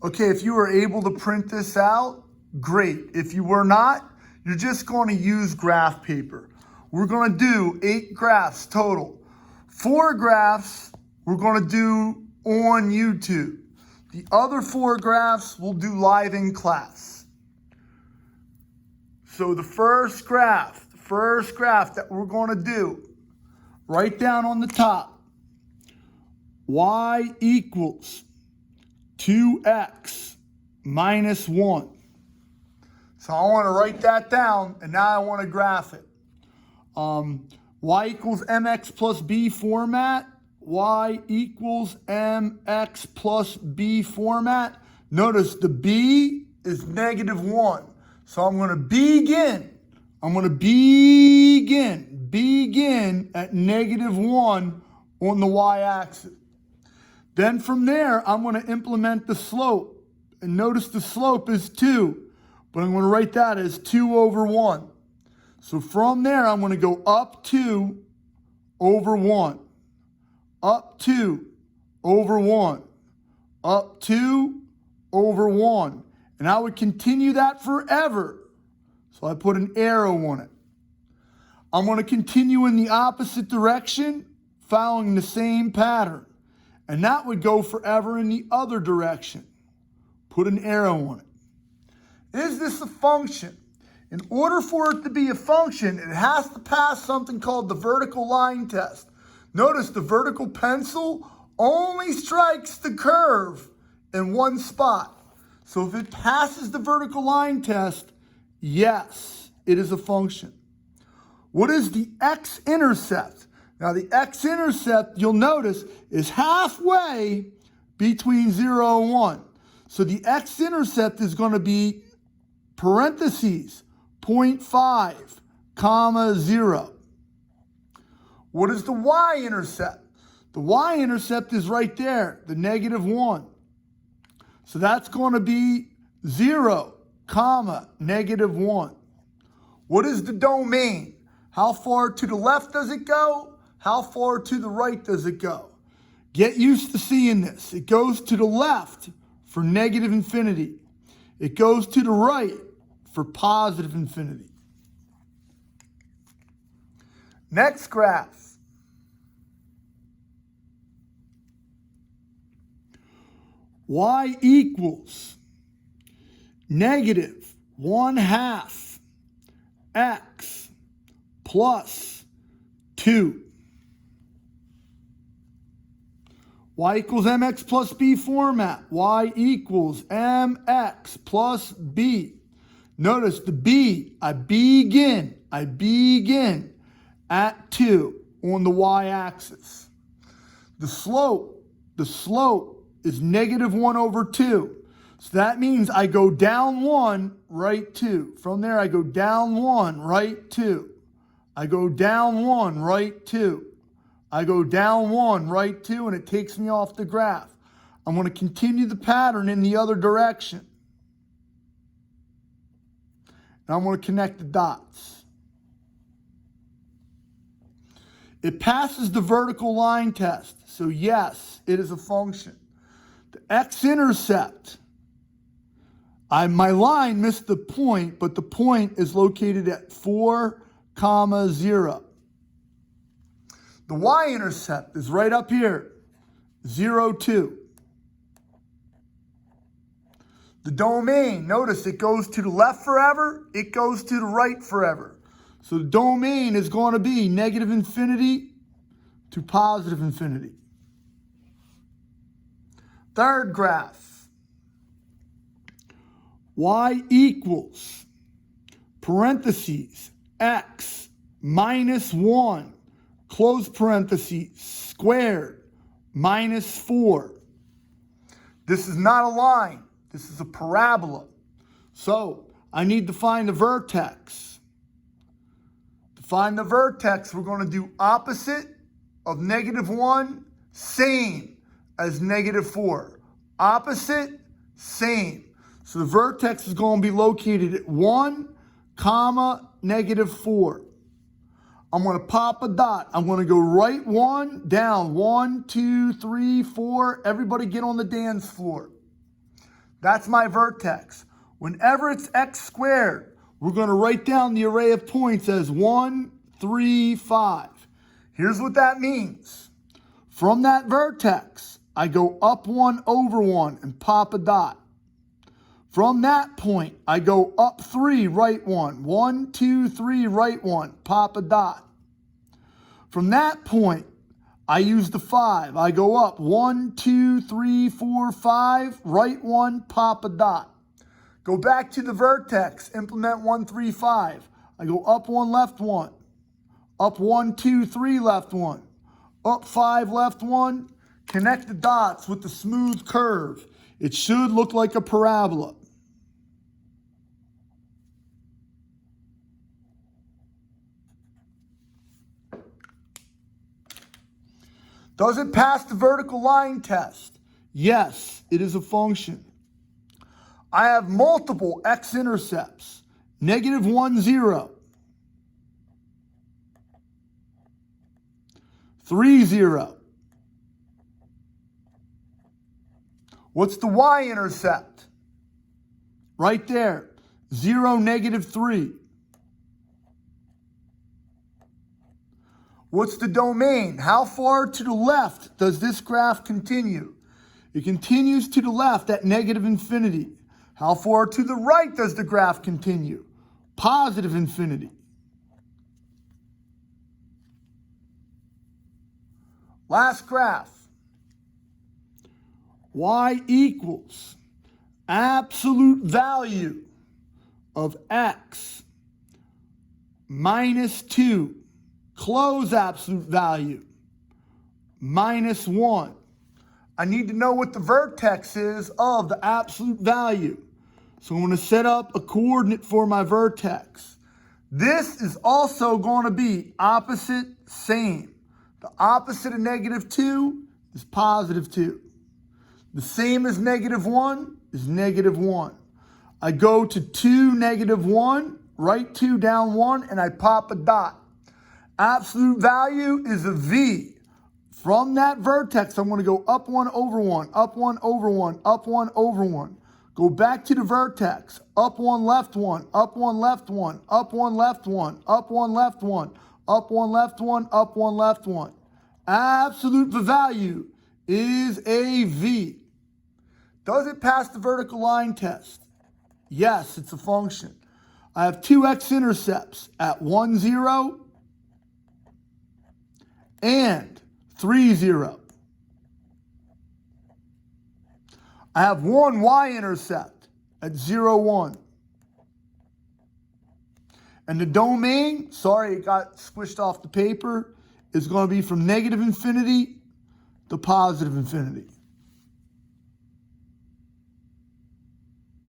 Okay, if you were able to print this out, great. If you were not, you're just going to use graph paper. We're going to do 8 graphs total. 4 graphs we're going to do on YouTube. The other 4 graphs we'll do live in class. So the first graph that we're going to do, write down on the top, y equals 2x minus 1. So I want to write that down, and now I want to graph it. Y equals mx plus b format. Y equals mx plus b format. Notice the b is -1. So I'm going to begin at -1 on the y-axis. Then from there, I'm going to implement the slope. And notice the slope is 2, but I'm going to write that as 2 over 1. So from there, I'm going to go up 2 over 1, up 2 over 1, up 2 over 1. And I would continue that forever. So I put an arrow on it. I'm going to continue in the opposite direction, following the same pattern. And that would go forever in the other direction. Put an arrow on it. Is this a function? In order for it to be a function, it has to pass something called the vertical line test. Notice the vertical pencil only strikes the curve in one spot. So if it passes the vertical line test, yes, it is a function. What is the x-intercept? Now the x-intercept, you'll notice, is halfway between 0 and 1. So the x-intercept is going to be parentheses 0.5, comma 0. What is the y-intercept? The y-intercept is right there, the -1. So that's going to be 0, comma, -1. What is the domain? How far to the left does it go? How far to the right does it go? Get used to seeing this. It goes to the left for negative infinity. It goes to the right for positive infinity. Next graph. Y equals -1/2 x plus 2. Y equals mx plus b format. Y equals mx plus b. Notice the b, I begin at 2 on the y-axis. The slope is -1 over 2. So that means I go down 1, right 2. From there, I go down 1, right 2. I go down 1, right 2. I go down 1, right 2, and it takes me off the graph. I'm going to continue the pattern in the other direction. Now I'm going to connect the dots. It passes the vertical line test. So yes, it is a function. The x-intercept, my line missed the point, but the point is located at 4, 0. The y-intercept is right up here, 0, 2. The domain, notice it goes to the left forever, it goes to the right forever. So the domain is going to be -infinity to positive infinity. Third graph. Y equals parentheses x minus 1, close parentheses, squared, minus 4. This is not a line. This is a parabola. So I need to find the vertex. To find the vertex, we're going to do opposite of -1, same as -4. Opposite, same. So the vertex is going to be located at 1, -4. I'm going to pop a dot. I'm going to go right 1, down 1, 2, 3, 4. Everybody get on the dance floor. That's my vertex. Whenever it's x squared, we're going to write down the array of points as 1, 3, 5. Here's what that means. From that vertex, I go up 1 over 1 and pop a dot. From that point, I go up 3, right 1. 1, 2, 3, right 1, pop a dot. From that point, I use the 5. I go up 1, 2, 3, 4, 5, right 1, pop a dot. Go back to the vertex, implement 1, 3, 5. I go up 1, left 1. Up 1, 2, 3, left 1. Up 5, left 1. Connect the dots with the smooth curve. It should look like a parabola. Does it pass the vertical line test? Yes, it is a function. I have multiple x-intercepts. -1, 0. 3, 0. What's the y-intercept? Right there. 0, -3. What's the domain? How far to the left does this graph continue? It continues to the left at -infinity. How far to the right does the graph continue? +infinity. Last graph. Y equals absolute value of x minus 2. Close absolute value, -1. I need to know what the vertex is of the absolute value. So I'm going to set up a coordinate for my vertex. This is also going to be opposite, same. The opposite of -2 is +2. The same as -1 is -1. I go to 2, -1, write 2 down 1, and I pop a dot. Absolute value is a V. From that vertex, I'm going to go up 1 over 1, up 1 over 1, up 1 over 1. Go back to the vertex, up 1, left 1, up 1, left 1, up 1, left 1, up 1, left 1, up 1, left 1, up 1, left 1. Absolute value is a V. Does it pass the vertical line test? Yes, it's a function. I have two x-intercepts at 1, 0, and 3, 0. I have one y-intercept at 0, 1. And the domain, sorry it got squished off the paper, is going to be from -infinity to +infinity.